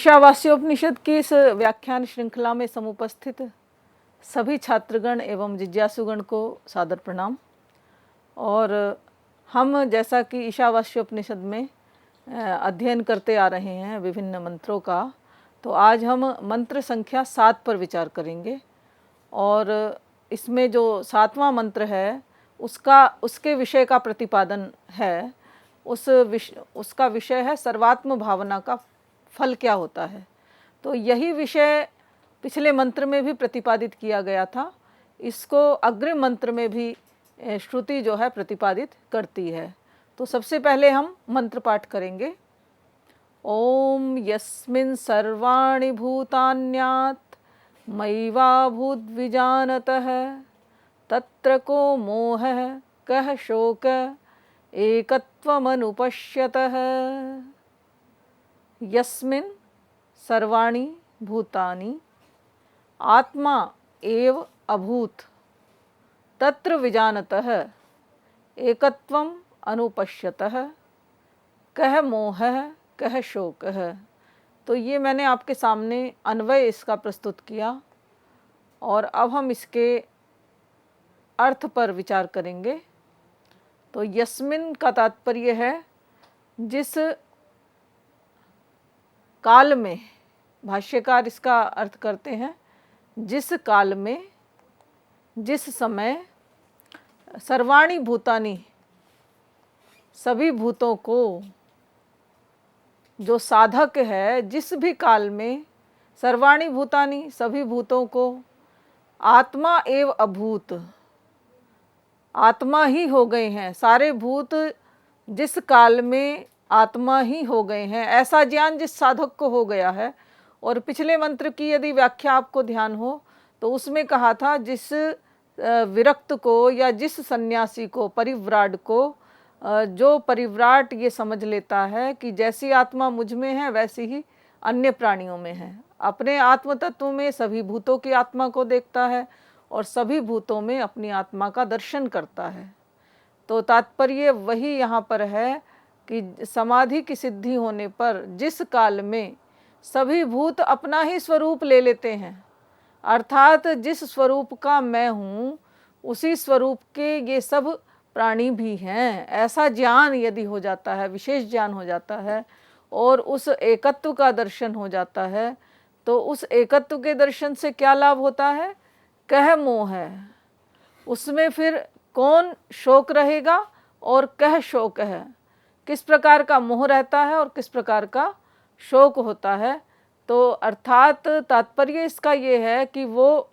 ईशावास्योपनिषद की इस व्याख्यान श्रृंखला में समुपस्थित सभी छात्रगण एवं जिज्ञासुगण को सादर प्रणाम। और हम जैसा कि ईशावास्योपनिषद में अध्ययन करते आ रहे हैं विभिन्न मंत्रों का, तो आज हम मंत्र संख्या 7 पर विचार करेंगे। और इसमें जो 7वां मंत्र है उसके विषय का प्रतिपादन है। उसका विषय है सर्वात्म भावना का फल क्या होता है। तो यही विषय पिछले मंत्र में भी प्रतिपादित किया गया था। इसको अग्रिम मंत्र में भी श्रुति जो है प्रतिपादित करती है। तो सबसे पहले हम मंत्र पाठ करेंगे। ओम यस्मिन् सर्वाणि भूतान्यात् मयिवाभूद्विजानतः तत्र को मोहः कः शोक एकत्वमनुपश्यतः। यस्मिन् सर्वाणि भूतानि आत्मा एव अभूत तत्र विजानतः एकत्वम अनुपश्यतः कः मोहः कः शोकः। तो ये मैंने आपके सामने अन्वय इसका प्रस्तुत किया और अब हम इसके अर्थ पर विचार करेंगे। तो यस्मिन् का तात्पर्य है जिस काल में, भाष्यकार इसका अर्थ करते हैं जिस काल में, जिस समय सर्वाणि भूतानि सभी भूतों को, जो साधक है जिस भी काल में सर्वाणि भूतानि सभी भूतों को आत्मा एव अभूत, आत्मा ही हो गए हैं। सारे भूत जिस काल में आत्मा ही हो गए हैं, ऐसा ज्ञान जिस साधक को हो गया है। और पिछले मंत्र की यदि व्याख्या आपको ध्यान हो तो उसमें कहा था जिस विरक्त को या जिस सन्यासी को, परिव्राट को, जो परिव्राट ये समझ लेता है कि जैसी आत्मा मुझ में है वैसी ही अन्य प्राणियों में है, अपने आत्म तत्व में सभी भूतों की आत्मा को देखता है और सभी भूतों में अपनी आत्मा का दर्शन करता है। तो तात्पर्य वही यहाँ पर है कि समाधि की सिद्धि होने पर जिस काल में सभी भूत अपना ही स्वरूप ले लेते हैं, अर्थात जिस स्वरूप का मैं हूँ उसी स्वरूप के ये सब प्राणी भी हैं, ऐसा ज्ञान यदि हो जाता है, विशेष ज्ञान हो जाता है और उस एकत्व का दर्शन हो जाता है, तो उस एकत्व के दर्शन से क्या लाभ होता है? कह मोह है। उसमें फिर कौन शोक रहेगा और कह शोक है, किस प्रकार का मोह रहता है और किस प्रकार का शोक होता है। तो अर्थात तात्पर्य इसका ये है कि वो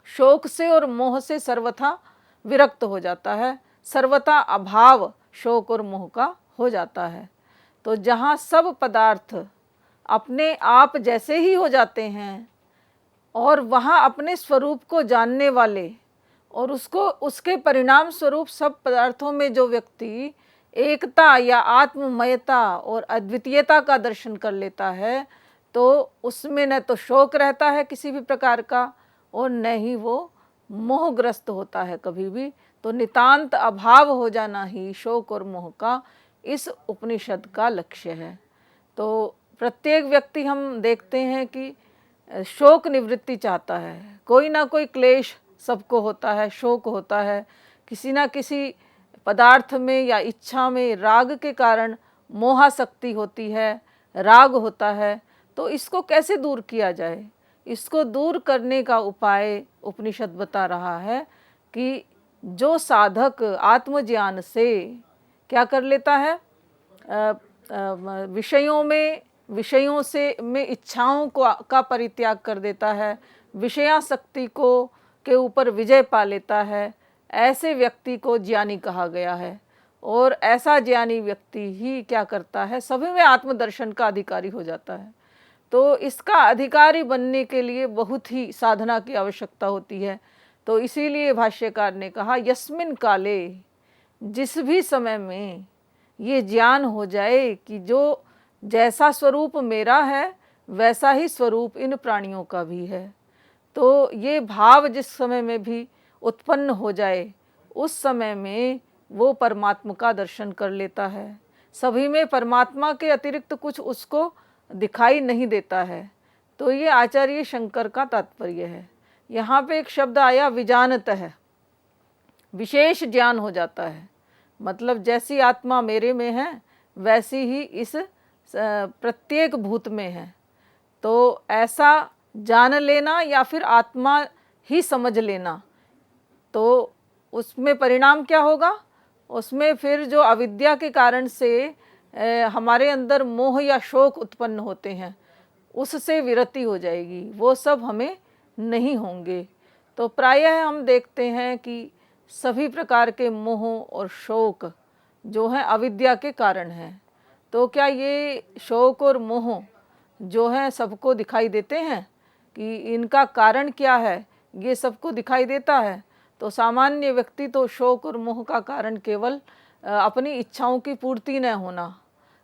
शोक से और मोह से सर्वथा विरक्त हो जाता है, सर्वथा अभाव शोक और मोह का हो जाता है। तो जहाँ सब पदार्थ अपने आप जैसे ही हो जाते हैं और वहाँ अपने स्वरूप को जानने वाले और उसके परिणाम स्वरूप सब पदार्थों में जो व्यक्ति एकता या आत्ममयता और अद्वितीयता का दर्शन कर लेता है, तो उसमें न तो शोक रहता है किसी भी प्रकार का और न ही वो मोहग्रस्त होता है कभी भी। तो नितांत अभाव हो जाना ही शोक और मोह का इस उपनिषद का लक्ष्य है। तो प्रत्येक व्यक्ति हम देखते हैं कि शोक निवृत्ति चाहता है, कोई ना कोई क्लेश सबको होता है, शोक होता है, किसी ना किसी पदार्थ में या इच्छा में राग के कारण मोहासक्ति होती है, राग होता है। तो इसको कैसे दूर किया जाए? इसको दूर करने का उपाय उपनिषद बता रहा है कि जो साधक आत्मज्ञान से क्या कर लेता है, विषयों से इच्छाओं का परित्याग कर देता है, विषयासक्ति के ऊपर विजय पा लेता है, ऐसे व्यक्ति को ज्ञानी कहा गया है। और ऐसा ज्ञानी व्यक्ति ही क्या करता है, सभी में आत्मदर्शन का अधिकारी हो जाता है। तो इसका अधिकारी बनने के लिए बहुत ही साधना की आवश्यकता होती है। तो इसीलिए भाष्यकार ने कहा यस्मिन् काले, जिस भी समय में ये ज्ञान हो जाए कि जो जैसा स्वरूप मेरा है वैसा ही स्वरूप इन प्राणियों का भी है, तो ये भाव जिस समय में भी उत्पन्न हो जाए उस समय में वो परमात्मा का दर्शन कर लेता है। सभी में परमात्मा के अतिरिक्त कुछ उसको दिखाई नहीं देता है। तो ये आचार्य शंकर का तात्पर्य है। यहाँ पे एक शब्द आया विजानतः, विशेष ज्ञान हो जाता है। मतलब जैसी आत्मा मेरे में है वैसी ही इस प्रत्येक भूत में है। तो ऐसा जान लेना या फिर आत्मा ही समझ लेना, तो उसमें परिणाम क्या होगा? उसमें फिर जो अविद्या के कारण से हमारे अंदर मोह या शोक उत्पन्न होते हैं उससे विरति हो जाएगी, वो सब हमें नहीं होंगे। तो प्रायः हम देखते हैं कि सभी प्रकार के मोह और शोक जो हैं अविद्या के कारण हैं। तो क्या ये शोक और मोह जो हैं सबको दिखाई देते हैं कि इनका कारण क्या है? ये सबको दिखाई देता है। तो सामान्य व्यक्ति तो शोक और मोह का कारण केवल अपनी इच्छाओं की पूर्ति न होना,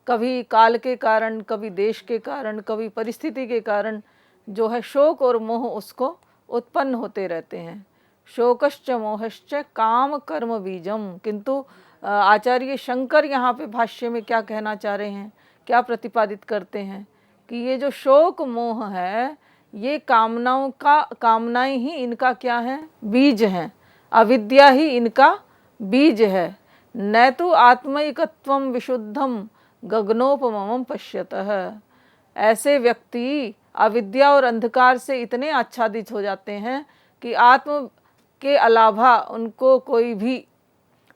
कभी काल के कारण, कभी देश के कारण, कभी परिस्थिति के कारण जो है शोक और मोह उसको उत्पन्न होते रहते हैं। शोकश्च मोहश्च काम कर्म बीजम। किंतु आचार्य शंकर यहाँ पे भाष्य में क्या कहना चाह रहे हैं, क्या प्रतिपादित करते हैं कि ये जो शोक मोह है ये कामनाएं ही इनका क्या है? बीज हैं। अविद्या ही इनका बीज है। न तो आत्मैकत्वम विशुद्धम गगनोपमम पश्यतः। ऐसे व्यक्ति अविद्या और अंधकार से इतने आच्छादित हो जाते हैं कि आत्म के अलावा उनको कोई भी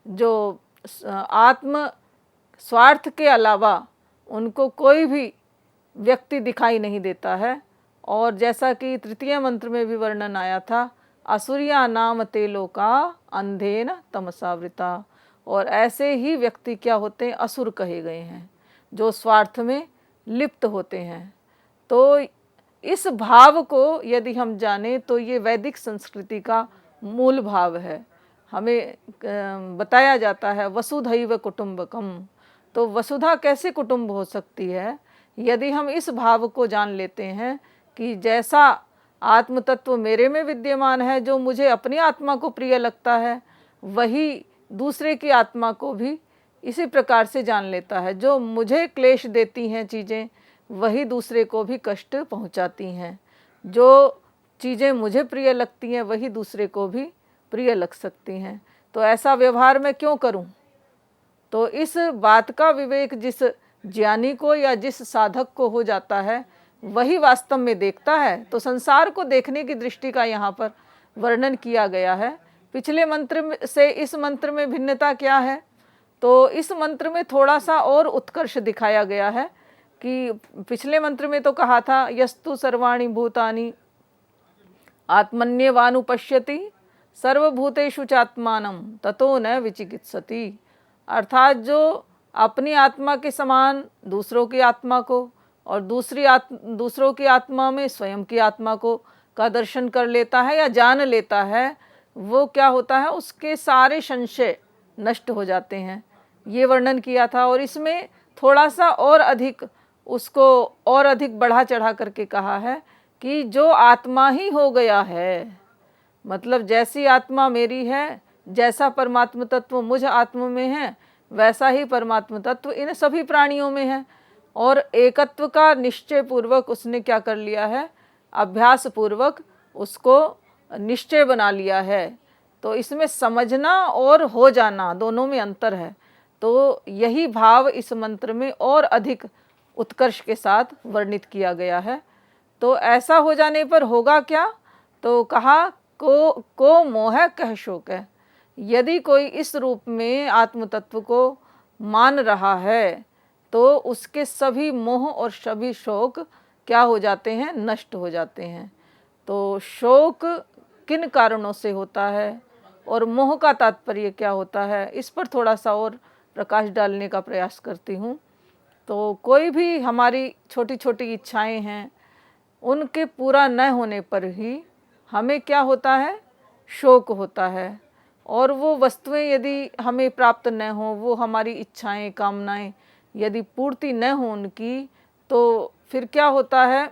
जो आत्म स्वार्थ के अलावा उनको कोई भी व्यक्ति दिखाई नहीं देता है। और जैसा कि तृतीय मंत्र में भी वर्णन आया था, असुरिया नाम ते लोका अंधेन तमसावृता। और ऐसे ही व्यक्ति क्या होते हैं? असुर कहे गए हैं, जो स्वार्थ में लिप्त होते हैं। तो इस भाव को यदि हम जाने तो ये वैदिक संस्कृति का मूल भाव है। हमें बताया जाता है वसुधैव कुटुंबकम। तो वसुधा कैसे कुटुंब हो सकती है? यदि हम इस भाव को जान लेते हैं कि जैसा आत्म तत्व मेरे में विद्यमान है, जो मुझे अपनी आत्मा को प्रिय लगता है, वही दूसरे की आत्मा को भी इसी प्रकार से जान लेता है। जो मुझे क्लेश देती हैं चीज़ें, वही दूसरे को भी कष्ट पहुंचाती हैं। जो चीज़ें मुझे प्रिय लगती हैं वही दूसरे को भी प्रिय लग सकती हैं। तो ऐसा व्यवहार मैं क्यों करूं? तो इस बात का विवेक जिस ज्ञानी को या जिस साधक को हो जाता है वही वास्तव में देखता है। तो संसार को देखने की दृष्टि का यहाँ पर वर्णन किया गया है। पिछले मंत्र से इस मंत्र में भिन्नता क्या है? तो इस मंत्र में थोड़ा सा और उत्कर्ष दिखाया गया है कि पिछले मंत्र में तो कहा था यस्तु सर्वाणि भूतानि आत्मन्यवानुपश्यति सर्वभूतेषु चात्मानं ततो न विचिकित्सति। अर्थात जो अपनी आत्मा के समान दूसरों की आत्मा को और दूसरों की आत्मा में स्वयं की आत्मा को का दर्शन कर लेता है या जान लेता है, वो क्या होता है? उसके सारे संशय नष्ट हो जाते हैं। ये वर्णन किया था। और इसमें थोड़ा सा और अधिक उसको और अधिक बढ़ा चढ़ा करके कहा है कि जो आत्मा ही हो गया है, मतलब जैसी आत्मा मेरी है, जैसा परमात्म तत्व मुझ आत्मा में है, वैसा ही परमात्म तत्व इन सभी प्राणियों में है। और एकत्व का निश्चय पूर्वक उसने क्या कर लिया है? अभ्यास पूर्वक उसको निश्चय बना लिया है। तो इसमें समझना और हो जाना दोनों में अंतर है। तो यही भाव इस मंत्र में और अधिक उत्कर्ष के साथ वर्णित किया गया है। तो ऐसा हो जाने पर होगा क्या? तो कहा को मोह कह शोक है। यदि कोई इस रूप में आत्म तत्व को मान रहा है तो उसके सभी मोह और सभी शोक क्या हो जाते हैं? नष्ट हो जाते हैं। तो शोक किन कारणों से होता है और मोह का तात्पर्य क्या होता है, इस पर थोड़ा सा और प्रकाश डालने का प्रयास करती हूँ। तो कोई भी हमारी छोटी छोटी इच्छाएं हैं, उनके पूरा न होने पर ही हमें क्या होता है? शोक होता है। और वो वस्तुएं यदि हमें प्राप्त न हो, वो हमारी इच्छाएं कामनाएं यदि पूर्ति न हो उनकी, तो फिर क्या होता है?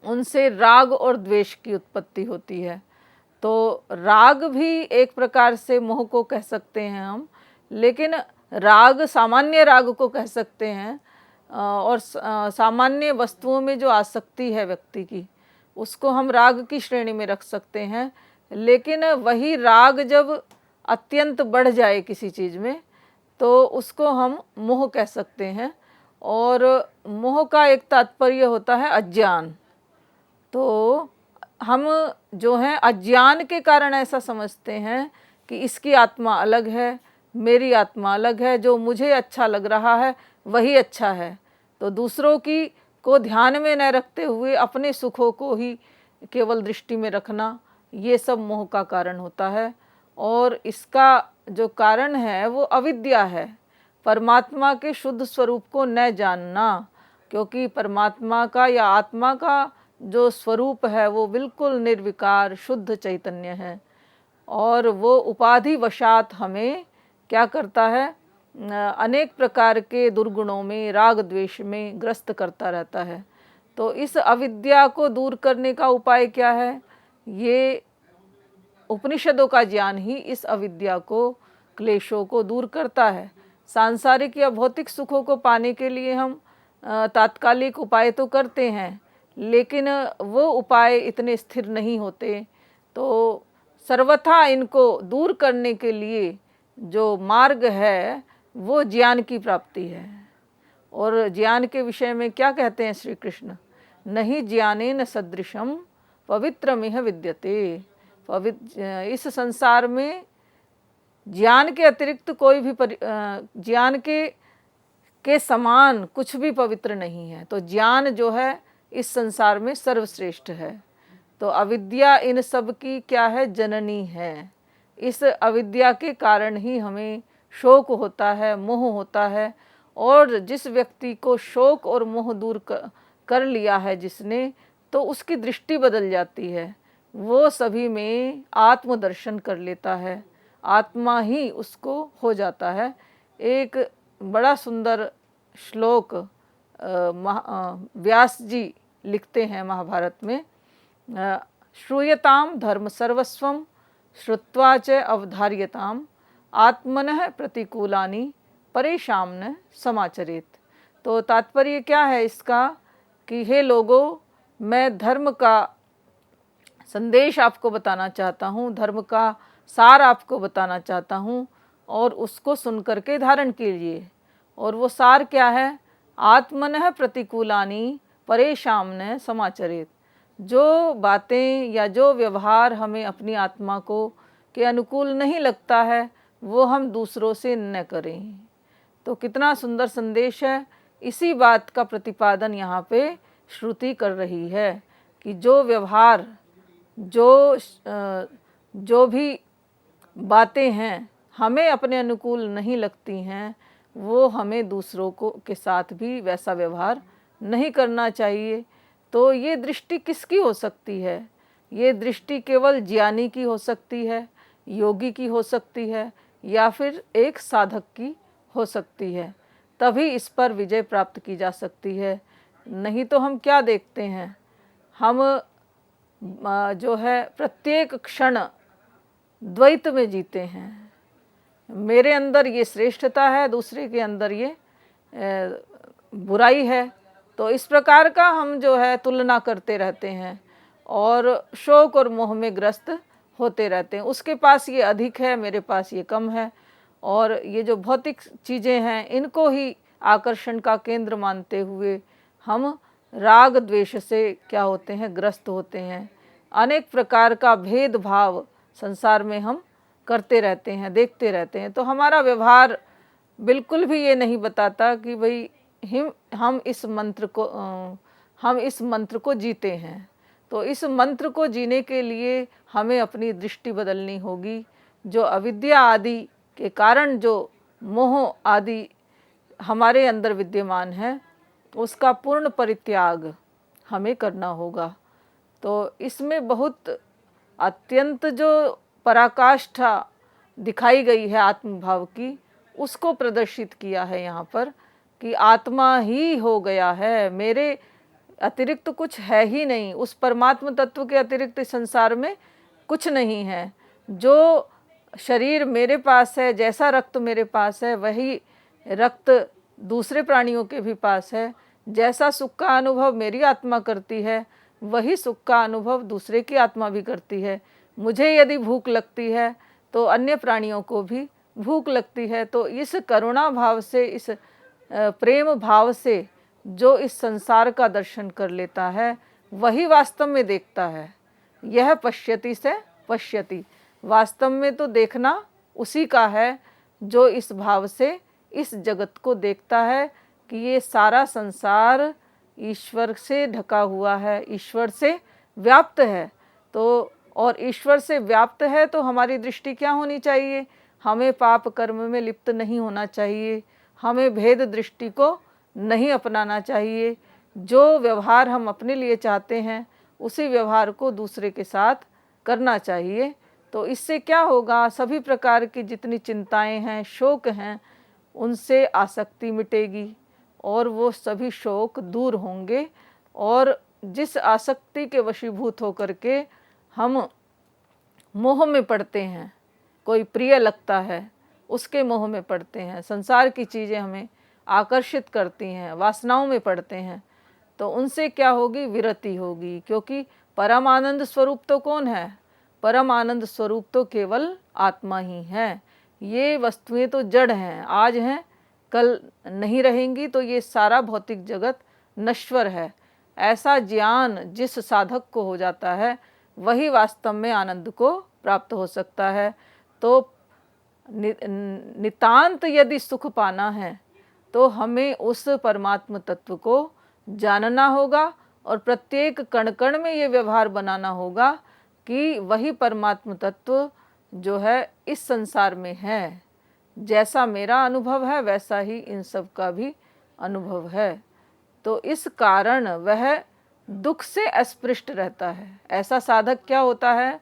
उनसे राग और द्वेष की उत्पत्ति होती है। तो राग भी एक प्रकार से मोह को कह सकते हैं हम, लेकिन राग सामान्य राग को कह सकते हैं। और सामान्य वस्तुओं में जो आसक्ति है व्यक्ति की, उसको हम राग की श्रेणी में रख सकते हैं। लेकिन वही राग जब अत्यंत बढ़ जाए किसी चीज़ में, तो उसको हम मोह कह सकते हैं। और मोह का एक तात्पर्य होता है अज्ञान। तो हम जो हैं अज्ञान के कारण ऐसा समझते हैं कि इसकी आत्मा अलग है, मेरी आत्मा अलग है, जो मुझे अच्छा लग रहा है वही अच्छा है। तो दूसरों की को ध्यान में न रखते हुए अपने सुखों को ही केवल दृष्टि में रखना, ये सब मोह का कारण होता है। और इसका जो कारण है वो अविद्या है, परमात्मा के शुद्ध स्वरूप को न जानना। क्योंकि परमात्मा का या आत्मा का जो स्वरूप है वो बिल्कुल निर्विकार शुद्ध चैतन्य है, और वो उपाधि वशात हमें क्या करता है, अनेक प्रकार के दुर्गुणों में, राग द्वेष में ग्रस्त करता रहता है। तो इस अविद्या को दूर करने का उपाय क्या है? ये उपनिषदों का ज्ञान ही इस अविद्या को, क्लेशों को दूर करता है। सांसारिक या भौतिक सुखों को पाने के लिए हम तात्कालिक उपाय तो करते हैं, लेकिन वो उपाय इतने स्थिर नहीं होते। तो सर्वथा इनको दूर करने के लिए जो मार्ग है वो ज्ञान की प्राप्ति है। और ज्ञान के विषय में क्या कहते हैं श्री कृष्ण? नहीं ज्ञानेन सदृशम पवित्रमिह विद्यते। इस संसार में ज्ञान के अतिरिक्त कोई भी ज्ञान के समान कुछ भी पवित्र नहीं है। तो ज्ञान जो है इस संसार में सर्वश्रेष्ठ है। तो अविद्या इन सब की क्या है? जननी है। इस अविद्या के कारण ही हमें शोक होता है, मोह होता है। और जिस व्यक्ति को शोक और मोह दूर कर लिया है जिसने, तो उसकी दृष्टि बदल जाती है, वो सभी में आत्मदर्शन कर लेता है, आत्मा ही उसको हो जाता है। एक बड़ा सुंदर श्लोक व्यास जी लिखते हैं महाभारत में, श्रूयताम धर्म सर्वस्वम श्रुत्वा च अवधार्यताम आत्मनः प्रतिकूलानि परेशान न समाचरेत। तो तात्पर्य क्या है इसका कि हे लोगों, मैं धर्म का संदेश आपको बताना चाहता हूँ, धर्म का सार आपको बताना चाहता हूँ, और उसको सुन करके धारण कीजिए। और वो सार क्या है? आत्मनः प्रतिकूलानि परेशान न समाचरेत। जो बातें या जो व्यवहार हमें अपनी आत्मा को के अनुकूल नहीं लगता है, वो हम दूसरों से न करें। तो कितना सुंदर संदेश है। इसी बात का प्रतिपादन यहाँ पे श्रुति कर रही है कि जो व्यवहार, जो भी बातें हैं हमें अपने अनुकूल नहीं लगती हैं, वो हमें दूसरों को के साथ भी वैसा व्यवहार नहीं करना चाहिए। तो ये दृष्टि किसकी हो सकती है? ये दृष्टि केवल ज्ञानी की हो सकती है, योगी की हो सकती है, या फिर एक साधक की हो सकती है। तभी इस पर विजय प्राप्त की जा सकती है। नहीं तो हम क्या देखते हैं, हम जो है प्रत्येक क्षण द्वैत में जीते हैं। मेरे अंदर ये श्रेष्ठता है, दूसरे के अंदर ये बुराई है। तो इस प्रकार का हम जो है तुलना करते रहते हैं और शोक और मोह में ग्रस्त होते रहते हैं। उसके पास ये अधिक है, मेरे पास ये कम है। और ये जो भौतिक चीज़ें हैं इनको ही आकर्षण का केंद्र मानते हुए हम राग द्वेष से क्या होते हैं? ग्रस्त होते हैं। अनेक प्रकार का भेदभाव संसार में हम करते रहते हैं, देखते रहते हैं। तो हमारा व्यवहार बिल्कुल भी ये नहीं बताता कि भाई हम इस मंत्र को जीते हैं। तो इस मंत्र को जीने के लिए हमें अपनी दृष्टि बदलनी होगी। जो अविद्या आदि के कारण जो मोह आदि हमारे अंदर विद्यमान है, उसका पूर्ण परित्याग हमें करना होगा। तो इसमें बहुत अत्यंत जो पराकाष्ठा दिखाई गई है आत्मभाव की, उसको प्रदर्शित किया है यहाँ पर कि आत्मा ही हो गया है, मेरे अतिरिक्त तो कुछ है ही नहीं। उस परमात्म तत्व के अतिरिक्त इस संसार में कुछ नहीं है। जो शरीर मेरे पास है, जैसा रक्त मेरे पास है, वही रक्त दूसरे प्राणियों के भी पास है। जैसा सुख का अनुभव मेरी आत्मा करती है, वही सुख का अनुभव दूसरे की आत्मा भी करती है। मुझे यदि भूख लगती है तो अन्य प्राणियों को भी भूख लगती है। तो इस करुणा भाव से, इस प्रेम भाव से जो इस संसार का दर्शन कर लेता है, वही वास्तव में देखता है। यह पश्यति से पश्यति, वास्तव में तो देखना उसी का है जो इस भाव से इस जगत को देखता है कि ये सारा संसार ईश्वर से ढका हुआ है, ईश्वर से व्याप्त है। तो और ईश्वर से व्याप्त है तो हमारी दृष्टि क्या होनी चाहिए? हमें पाप कर्म में लिप्त नहीं होना चाहिए, हमें भेद दृष्टि को नहीं अपनाना चाहिए। जो व्यवहार हम अपने लिए चाहते हैं उसी व्यवहार को दूसरे के साथ करना चाहिए। तो इससे क्या होगा? सभी प्रकार की जितनी चिंताएं हैं, शोक हैं, उनसे आसक्ति मिटेगी और वो सभी शोक दूर होंगे। और जिस आसक्ति के वशीभूत होकर के हम मोह में पड़ते हैं, कोई प्रिय लगता है उसके मोह में पड़ते हैं, संसार की चीज़ें हमें आकर्षित करती हैं, वासनाओं में पड़ते हैं, तो उनसे क्या होगी? विरति होगी। क्योंकि परम आनंद स्वरूप तो कौन है? परम आनंद स्वरूप तो केवल आत्मा ही है। ये वस्तुएं तो जड़ हैं, आज हैं कल नहीं रहेंगी, तो ये सारा भौतिक जगत नश्वर है। ऐसा ज्ञान जिस साधक को हो जाता है वही वास्तव में आनंद को प्राप्त हो सकता है। तो नितांत यदि सुख पाना है तो हमें उस परमात्म तत्व को जानना होगा और प्रत्येक कण कण में ये व्यवहार बनाना होगा कि वही परमात्म तत्व जो है इस संसार में है। जैसा मेरा अनुभव है वैसा ही इन सब का भी अनुभव है। तो इस कारण वह दुख से अस्पृष्ट रहता है। ऐसा साधक क्या होता है?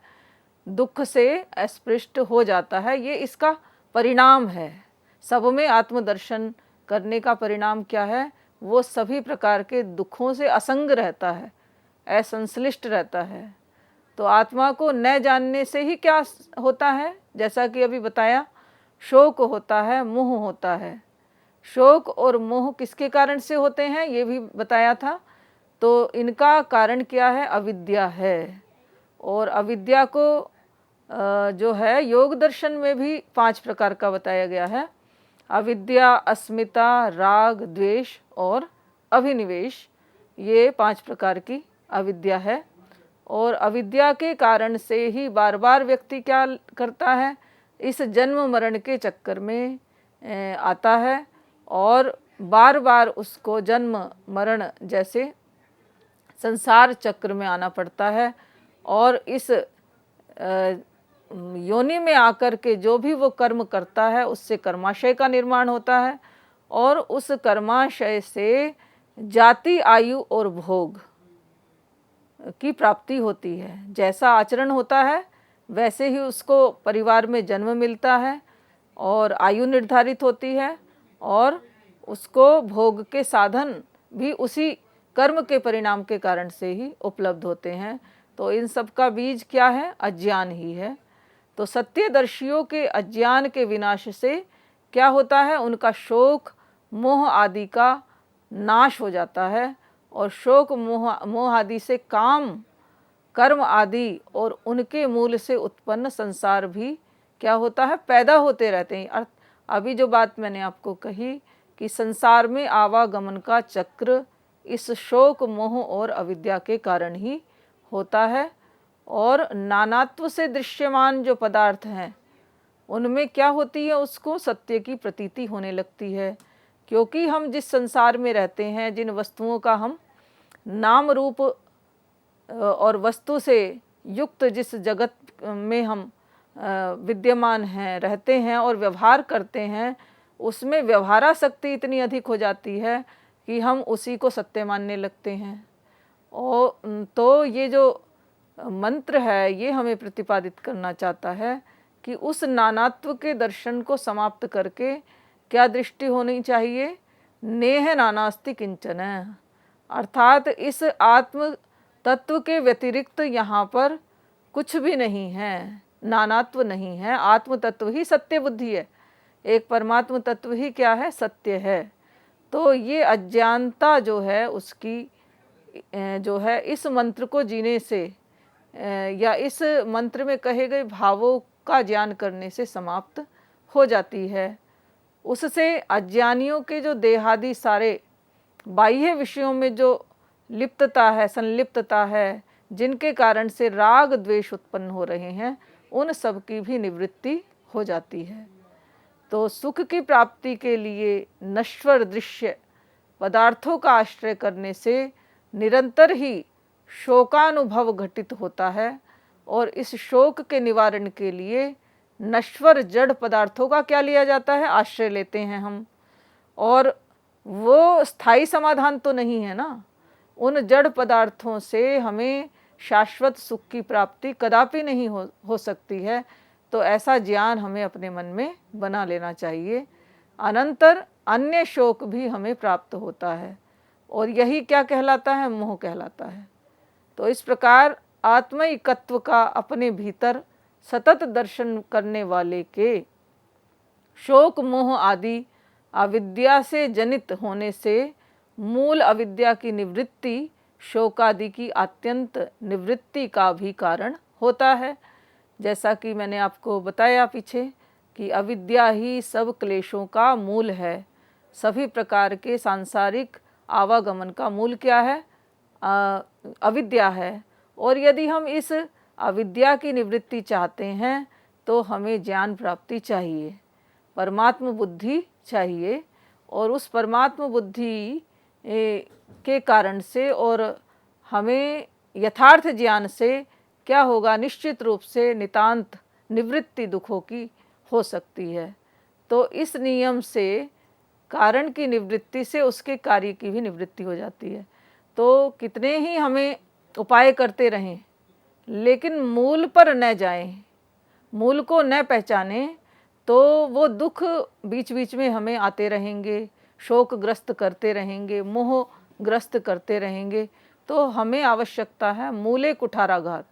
दुख से अस्पृष्ट हो जाता है। ये इसका परिणाम है। सब में आत्मदर्शन करने का परिणाम क्या है? वो सभी प्रकार के दुखों से असंग रहता है, असंश्लिष्ट रहता है। तो आत्मा को न जानने से ही क्या होता है? जैसा कि अभी बताया, शोक होता है, मोह होता है। शोक और मोह किसके कारण से होते हैं ये भी बताया था। तो इनका कारण क्या है? अविद्या है। और अविद्या को जो है योग दर्शन में भी 5 प्रकार का बताया गया है। अविद्या, अस्मिता, राग, द्वेष और अभिनिवेश, ये 5 प्रकार की अविद्या है। और अविद्या के कारण से ही बार बार व्यक्ति क्या करता है? इस जन्म मरण के चक्कर में आता है और बार बार उसको जन्म मरण जैसे संसार चक्र में आना पड़ता है। और इस योनि में आकर के जो भी वो कर्म करता है उससे कर्माशय का निर्माण होता है और उस कर्माशय से जाति, आयु और भोग की प्राप्ति होती है। जैसा आचरण होता है वैसे ही उसको परिवार में जन्म मिलता है और आयु निर्धारित होती है और उसको भोग के साधन भी उसी कर्म के परिणाम के कारण से ही उपलब्ध होते हैं। तो इन सब का बीज क्या है? अज्ञान ही है। तो सत्यदर्शियों के अज्ञान के विनाश से क्या होता है? उनका शोक, मोह आदि का नाश हो जाता है। और शोक, मोह आदि से काम, कर्म आदि और उनके मूल से उत्पन्न संसार भी क्या होता है? पैदा होते रहते हैं। अभी जो बात मैंने आपको कही कि संसार में आवागमन का चक्र इस शोक, मोह और अविद्या के कारण ही होता है। और नानात्व से दृश्यमान जो पदार्थ हैं उनमें क्या होती है? उसको सत्य की प्रतीति होने लगती है। क्योंकि हम जिस संसार में रहते हैं, जिन वस्तुओं का हम नाम रूप और वस्तु से युक्त जिस जगत में हम विद्यमान हैं, रहते हैं और व्यवहार करते हैं, उसमें व्यवहारासक्ति इतनी अधिक हो जाती है कि हम उसी को सत्य मानने लगते हैं। और तो ये जो मंत्र है ये हमें प्रतिपादित करना चाहता है कि उस नानात्व के दर्शन को समाप्त करके क्या दृष्टि होनी चाहिए? नेह नानास्ति किंचन, अर्थात इस आत्म तत्व के व्यतिरिक्त यहाँ पर कुछ भी नहीं है, नानात्व नहीं है। आत्म तत्व ही सत्य बुद्धि है, एक परमात्म तत्व ही क्या है? सत्य है। तो ये अज्ञानता जो है उसकी जो है इस मंत्र को जीने से या इस मंत्र में कहे गए भावों का ज्ञान करने से समाप्त हो जाती है। उससे अज्ञानियों के जो देहादि सारे बाह्य विषयों में जो लिप्तता है, संलिप्तता है, जिनके कारण से राग द्वेष उत्पन्न हो रहे हैं, उन सब की भी निवृत्ति हो जाती है। तो सुख की प्राप्ति के लिए नश्वर दृश्य पदार्थों का आश्रय करने से निरंतर ही शोकानुभव घटित होता है, और इस शोक के निवारण के लिए नश्वर जड़ पदार्थों का क्या लिया जाता है? आश्रय लेते हैं हम। और वो स्थायी समाधान तो नहीं है ना। उन जड़ पदार्थों से हमें शाश्वत सुख की प्राप्ति कदापि नहीं हो सकती है। तो ऐसा ज्ञान हमें अपने मन में बना लेना चाहिए। अनंतर अन्य शोक भी हमें प्राप्त होता है, और यही क्या कहलाता है? मोह कहलाता है। तो इस प्रकार आत्मैकत्व का अपने भीतर सतत दर्शन करने वाले के शोक मोह आदि अविद्या से जनित होने से मूल अविद्या की निवृत्ति शोक आदि की अत्यंत निवृत्ति का भी कारण होता है। जैसा कि मैंने आपको बताया पीछे कि अविद्या ही सब क्लेशों का मूल है। सभी प्रकार के सांसारिक आवागमन का मूल क्या है? अविद्या है। और यदि हम इस अविद्या की निवृत्ति चाहते हैं तो हमें ज्ञान प्राप्ति चाहिए, परमात्म बुद्धि चाहिए। और उस परमात्म बुद्धि के कारण से और हमें यथार्थ ज्ञान से क्या होगा? निश्चित रूप से नितांत निवृत्ति दुखों की हो सकती है। तो इस नियम से कारण की निवृत्ति से उसके कार्य की भी निवृत्ति हो जाती है। तो कितने ही हमें उपाय करते रहें, लेकिन मूल पर न जाएं, मूल को न पहचानें, तो वो दुख बीच बीच में हमें आते रहेंगे, शोकग्रस्त करते रहेंगे, मोहग्रस्त करते रहेंगे। तो हमें आवश्यकता है मूले कुठाराघात,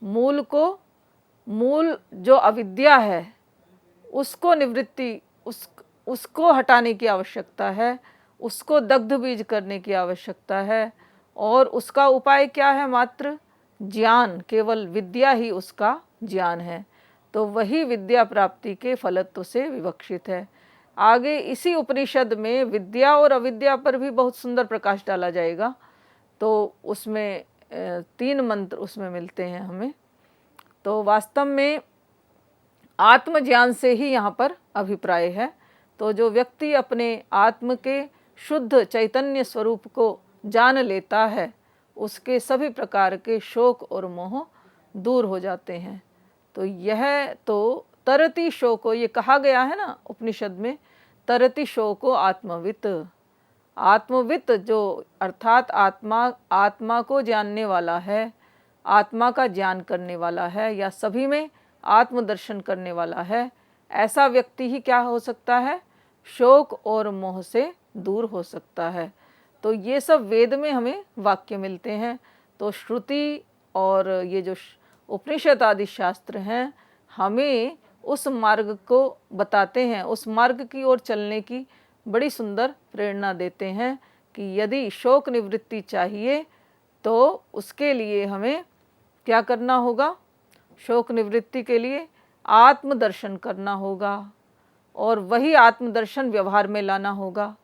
मूल को, मूल जो अविद्या है उसको निवृत्ति उसको हटाने की आवश्यकता है, उसको दग्ध बीज करने की आवश्यकता है। और उसका उपाय क्या है? मात्र ज्ञान, केवल विद्या ही उसका ज्ञान है। तो वही विद्या प्राप्ति के फलत्व से विवक्षित है। आगे इसी उपनिषद में विद्या और अविद्या पर भी बहुत सुंदर प्रकाश डाला जाएगा। तो उसमें 3 मंत्र उसमें मिलते हैं हमें। तो वास्तव में आत्मज्ञान से ही यहाँ पर अभिप्राय है। तो जो व्यक्ति अपने आत्म के शुद्ध चैतन्य स्वरूप को जान लेता है, उसके सभी प्रकार के शोक और मोह दूर हो जाते हैं। तो यह तो तरति शोको, ये कहा गया है ना उपनिषद में, तरति शोको आत्मवित। आत्मवित जो अर्थात आत्मा को जानने वाला है, आत्मा का ज्ञान करने वाला है, या सभी में आत्मदर्शन करने वाला है, ऐसा व्यक्ति ही क्या हो सकता है? शोक और मोह से दूर हो सकता है। तो ये सब वेद में हमें वाक्य मिलते हैं। तो श्रुति और ये जो उपनिषद आदि शास्त्र हैं, हमें उस मार्ग को बताते हैं, उस मार्ग की ओर चलने की बड़ी सुंदर प्रेरणा देते हैं कि यदि शोक निवृत्ति चाहिए तो उसके लिए हमें क्या करना होगा? शोक निवृत्ति के लिए आत्मदर्शन करना होगा, और वही आत्मदर्शन व्यवहार में लाना होगा।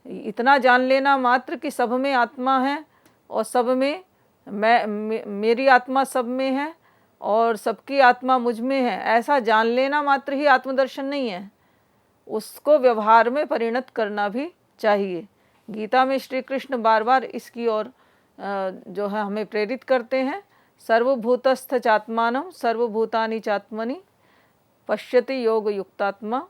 इतना जान लेना मात्र कि सब में आत्मा है, और सब में मेरी आत्मा सब में है, और सबकी आत्मा मुझ में है, ऐसा जान लेना मात्र ही आत्मदर्शन नहीं है। उसको व्यवहार में परिणत करना भी चाहिए। गीता में श्री कृष्ण बार बार इसकी ओर जो है हमें प्रेरित करते हैं। सर्वभूतस्थ चात्मानम सर्वभूतानि चात्मनि पश्यति योग युक्तात्मा।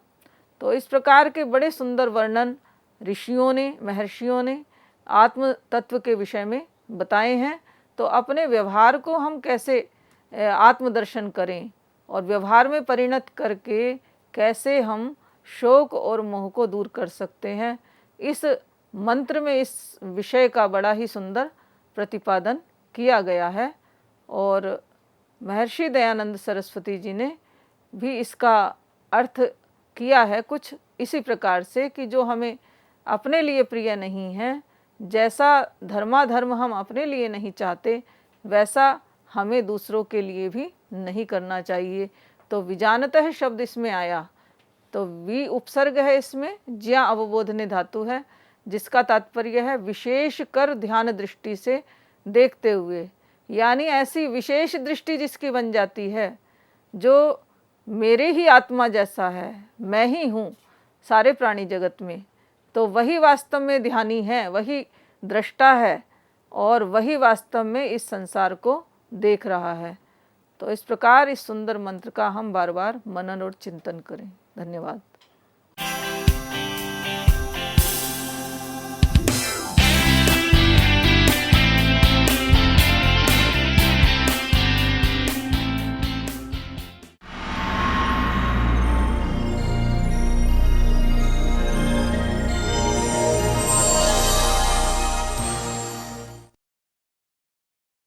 तो इस प्रकार के बड़े सुंदर वर्णन ऋषियों ने, महर्षियों ने आत्म तत्व के विषय में बताए हैं। तो अपने व्यवहार को हम कैसे आत्मदर्शन करें, और व्यवहार में परिणत करके कैसे हम शोक और मोह को दूर कर सकते हैं, इस मंत्र में इस विषय का बड़ा ही सुंदर प्रतिपादन किया गया है। और महर्षि दयानंद सरस्वती जी ने भी इसका अर्थ किया है कुछ इसी प्रकार से कि जो हमें अपने लिए प्रिय नहीं है। जैसा धर्माधर्म हम अपने लिए नहीं चाहते, वैसा हमें दूसरों के लिए भी नहीं करना चाहिए। तो विजानतः शब्द इसमें आया, तो वी उपसर्ग है इसमें, ज्या अवबोधने धातु है, जिसका तात्पर्य है विशेष कर ध्यान दृष्टि से देखते हुए। यानी ऐसी विशेष दृष्टि जिसकी बन जाती है, जो मेरे ही आत्मा जैसा है, मैं ही हूँ सारे प्राणी जगत में, तो वही वास्तव में ध्यानी है, वही दृष्टा है, और वही वास्तव में इस संसार को देख रहा है। तो इस प्रकार इस सुंदर मंत्र का हम बार बार मनन और चिंतन करें। धन्यवाद।